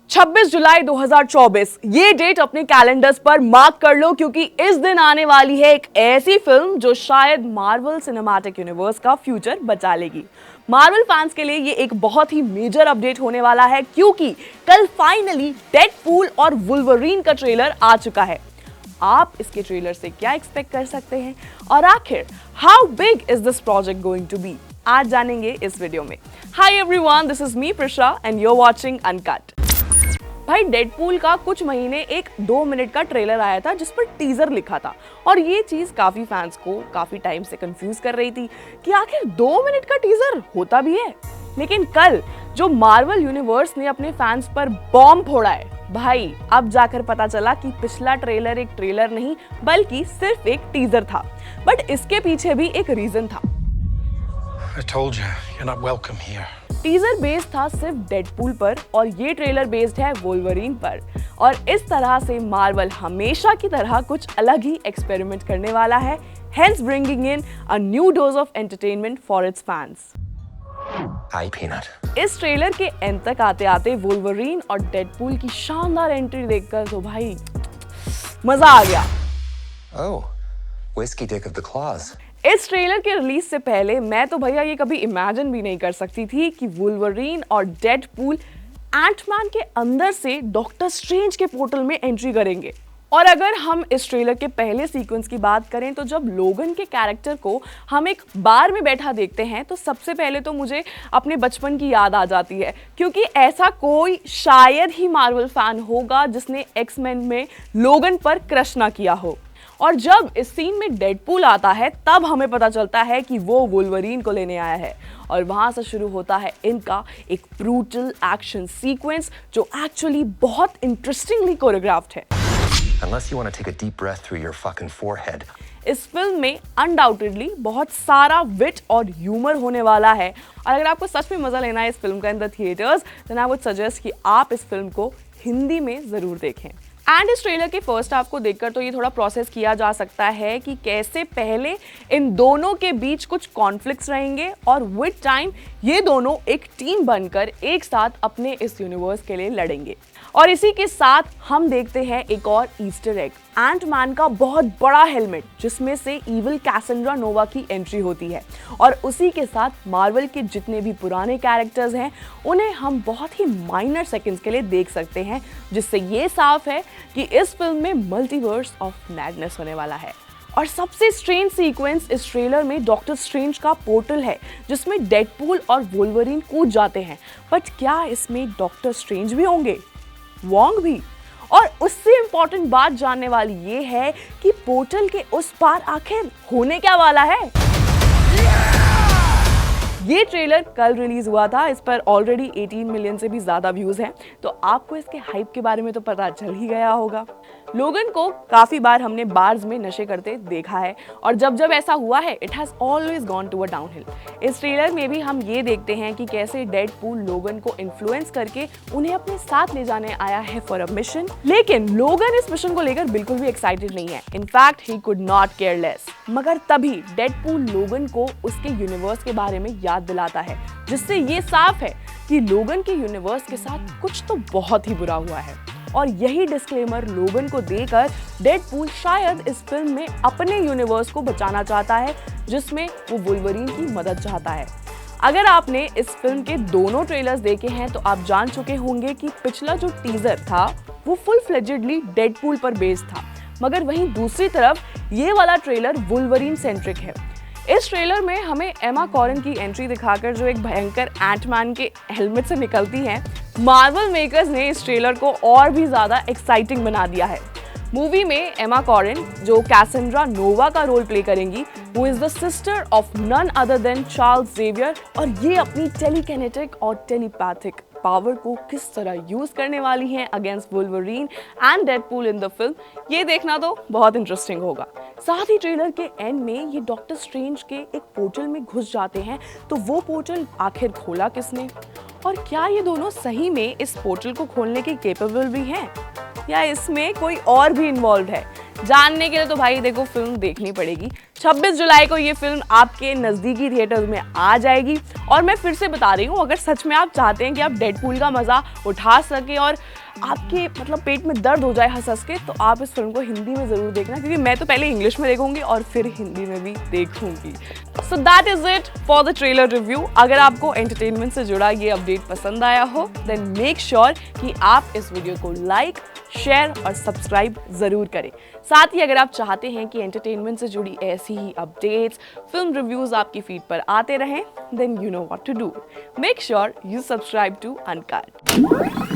26 जुलाई 2024 ये डेट अपने कैलेंडर्स पर मार्क कर लो, क्योंकि इस दिन आने वाली है एक ऐसी फिल्म जो शायद मार्वल सिनेमैटिक यूनिवर्स का फ्यूचर बचा लेगी। मार्वल फैंस के लिए ये एक बहुत ही मेजर अपडेट होने वाला है, क्योंकि कल फाइनली डेडपूल और वुल्वरीन का ट्रेलर आ चुका है। आप इसके ट्रेलर से क्या एक्सपेक्ट कर सकते हैं और आखिर how big is this project going to be, आज जानेंगे इस वीडियो में। Hi everyone, this is me Prisha and you are watching Uncut. भाई डेडपूल का कुछ महीने एक 2 मिनट का ट्रेलर आया था जिस पर टीजर लिखा था, और ये चीज काफी फैंस को काफी टाइम से कंफ्यूज कर रही थी कि आखिर 2 मिनट का टीजर होता भी है। लेकिन कल जो मार्वल यूनिवर्स ने अपने फैंस पर बॉम्ब फोड़ा है, भाई अब जाकर पता चला कि पिछला ट्रेलर एक ट्रेलर नहीं बल्कि सिर्फ एक टीजर था। बट इसके पीछे भी एक रीजन था। I told you, you're not welcome here. Teaser based था सिर्फ डेडपूल पर और ये ट्रेलर बेस्ड है वुल्वरीन पर, और इस तरह से मार्वल हमेशा की तरह कुछ अलग ही एक्सपेरिमेंट करने वाला है, hence bringing in a new dose of entertainment for its fans. Hi, Peanut. इस ट्रेलर के एंड तक आते आते वुल्वरीन और डेडपूल की शानदार एंट्री देखकर तो भाई मजा आ गया। Oh, whiskey dick of the claws. इस ट्रेलर के रिलीज से पहले मैं तो भैया ये कभी इमेजिन भी नहीं कर सकती थी कि वुल्वरीन और डेडपूल एंटमैन के अंदर से डॉक्टर स्ट्रेंज के पोर्टल में एंट्री करेंगे। और अगर हम इस ट्रेलर के पहले सीक्वेंस की बात करें तो जब लोगन के कैरेक्टर को हम एक बार में बैठा देखते हैं तो सबसे पहले तो मुझे अपने बचपन की याद आ जाती है, क्योंकि ऐसा कोई शायद ही मार्वल फैन होगा जिसने एक्स-मेन में लोगन पर क्रश ना किया हो। और जब इस सीन में डेडपूल आता है तब हमें पता चलता है कि वो वुल्वरीन को लेने आया है, और वहां से शुरू होता है इनका एक ब्रूटल एक्शन सीक्वेंस जो एक्चुअली बहुत इंटरेस्टिंगली कोरियोग्राफ्ड है। Unless you want to take a deep breath through your fucking forehead. इस फिल्म में अनडाउटेडली बहुत सारा विट और ह्यूमर होने वाला है, और अगर आपको सच में मजा लेना है इस फिल्म का in the theatres, then I would suggest कि आप इस फिल्म को हिंदी में जरूर देखें। एंड इस ट्रेलर के फर्स्ट हाफ को देखकर तो ये थोड़ा प्रोसेस किया जा सकता है कि कैसे पहले इन दोनों के बीच कुछ कॉन्फ्लिक्ट्स रहेंगे और विद टाइम ये दोनों एक टीम बनकर एक साथ अपने इस यूनिवर्स के लिए लड़ेंगे। और इसी के साथ हम देखते हैं एक और ईस्टर एग, एंटमैन का बहुत बड़ा हेलमेट जिसमें से इविल कैसेंड्रा नोवा की एंट्री होती है, और उसी के साथ मार्वल के जितने भी पुराने कैरेक्टर्स हैं उन्हें हम बहुत ही माइनर सेकंड्स के लिए देख सकते हैं, जिससे ये साफ है कि इस फिल्म में मल्टीवर्स ऑफ मैडनेस होने वाला है। और सबसे स्ट्रेंज सीक्वेंस इस ट्रेलर में डॉक्टर स्ट्रेंज का पोर्टल है जिसमें डेडपूल और वुल्वरीन कूद जाते हैं। बट क्या इसमें डॉक्टर स्ट्रेंज भी होंगे, वोंग भी? और उससे इंपॉर्टेंट बात जानने वाली ये है कि पोर्टल के उस पार आखिर होने क्या वाला है। ये ट्रेलर कल रिलीज हुआ था, इस पर ऑलरेडी 18 मिलियन से भी ज्यादा व्यूज हैं, तो आपको इसके हाइप के बारे में तो पता चल ही गया होगा। लोगन को काफी बार हमने बार्स में नशे करते देखा है, और जब जब ऐसा हुआ है it has always gone to a downhill. इस ट्रेलर में भी हम ये देखते हैं कि कैसे डेडपूल लोगन को इन्फ्लुएंस करके उन्हें अपने साथ ले जाने आया है फॉर अ मिशन, लेकिन लोगन इस मिशन को लेकर बिल्कुल भी एक्साइटेड नहीं है। In fact he could not care less. मगर तभी डेडपूल लोगन को उसके यूनिवर्स के बारे में याद दिलाता है, जिससे ये साफ है कि लोगन के यूनिवर्स के साथ कुछ तो बहुत ही बुरा हुआ है। और यही डिस्क्लेमर लोगन को देकर डेडपूल शायद इस फिल्म में अपने यूनिवर्स को बचाना चाहता है, जिसमें वो वुल्वरीन की मदद चाहता है। अगर आपने इस फिल्म के दोनों ट्रेलर्स देखे हैं तो आप जान चुके होंगे कि पिछला जो टीजर था वो फुल फ्लेजेडली डेडपूल पर बेस्ड था, मगर वहीं दूसरी तरफ ये वाला ट्रेलर वुल्वरीन सेंट्रिक है। इस ट्रेलर में हमें एमा कॉरन की एंट्री दिखाकर जो एक भयंकर एंटमैन के हेलमेट से निकलती हैं, मार्वल मेकर्स ने इस ट्रेलर को और भी ज्यादा एक्साइटिंग बना दिया है। मूवी में एमा कॉरन जो कैसेंड्रा नोवा का रोल प्ले करेंगी, वो is the sister of none other than Charles Xavier, और ये अपनी टेलीकिनेटिक और टेलीपैथिक पावर को किस तरह यूज करने वाली हैं against Wolverine and Deadpool in the film, ये देखना तो बहुत इंटरेस्टिंग होगा। साथ ही ट्रेलर के एंड में ये डॉक्टर स्ट्रेंज के एक पोर्टल में घुस जाते हैं, तो वो पोर्टल आखिर खोला किसने, और क्या ये दोनों सही में इस पोर्टल को खोलने के केपेबल भी हैं या इसमें कोई और भी इन्वॉल्व है? जानने के लिए तो भाई देखो फिल्म देखनी पड़ेगी। 26 जुलाई को ये फिल्म आपके नज़दीकी थिएटर्स में आ जाएगी और मैं फिर से बता रही हूँ, अगर सच में आप चाहते हैं कि आप डेडपूल का मज़ा उठा सकें और आपके मतलब पेट में दर्द हो जाए हंस हंस के, तो आप इस फिल्म को हिंदी में ज़रूर देखना, क्योंकि मैं तो पहले इंग्लिश में देखूंगी और फिर हिंदी में भी देखूंगी। So that is it for the trailer review. अगर आपको एंटरटेनमेंट से जुड़ा ये अपडेट पसंद आया हो देन मेक श्योर कि आप इस वीडियो को लाइक, शेयर और सब्सक्राइब ज़रूर करें। साथ ही अगर आप चाहते हैं कि एंटरटेनमेंट से जुड़ी ऐसी ही अपडेट्स, फिल्म रिव्यूज़ आपकी फीड पर आते रहें, then you know what to do. Make sure you subscribe to uncut.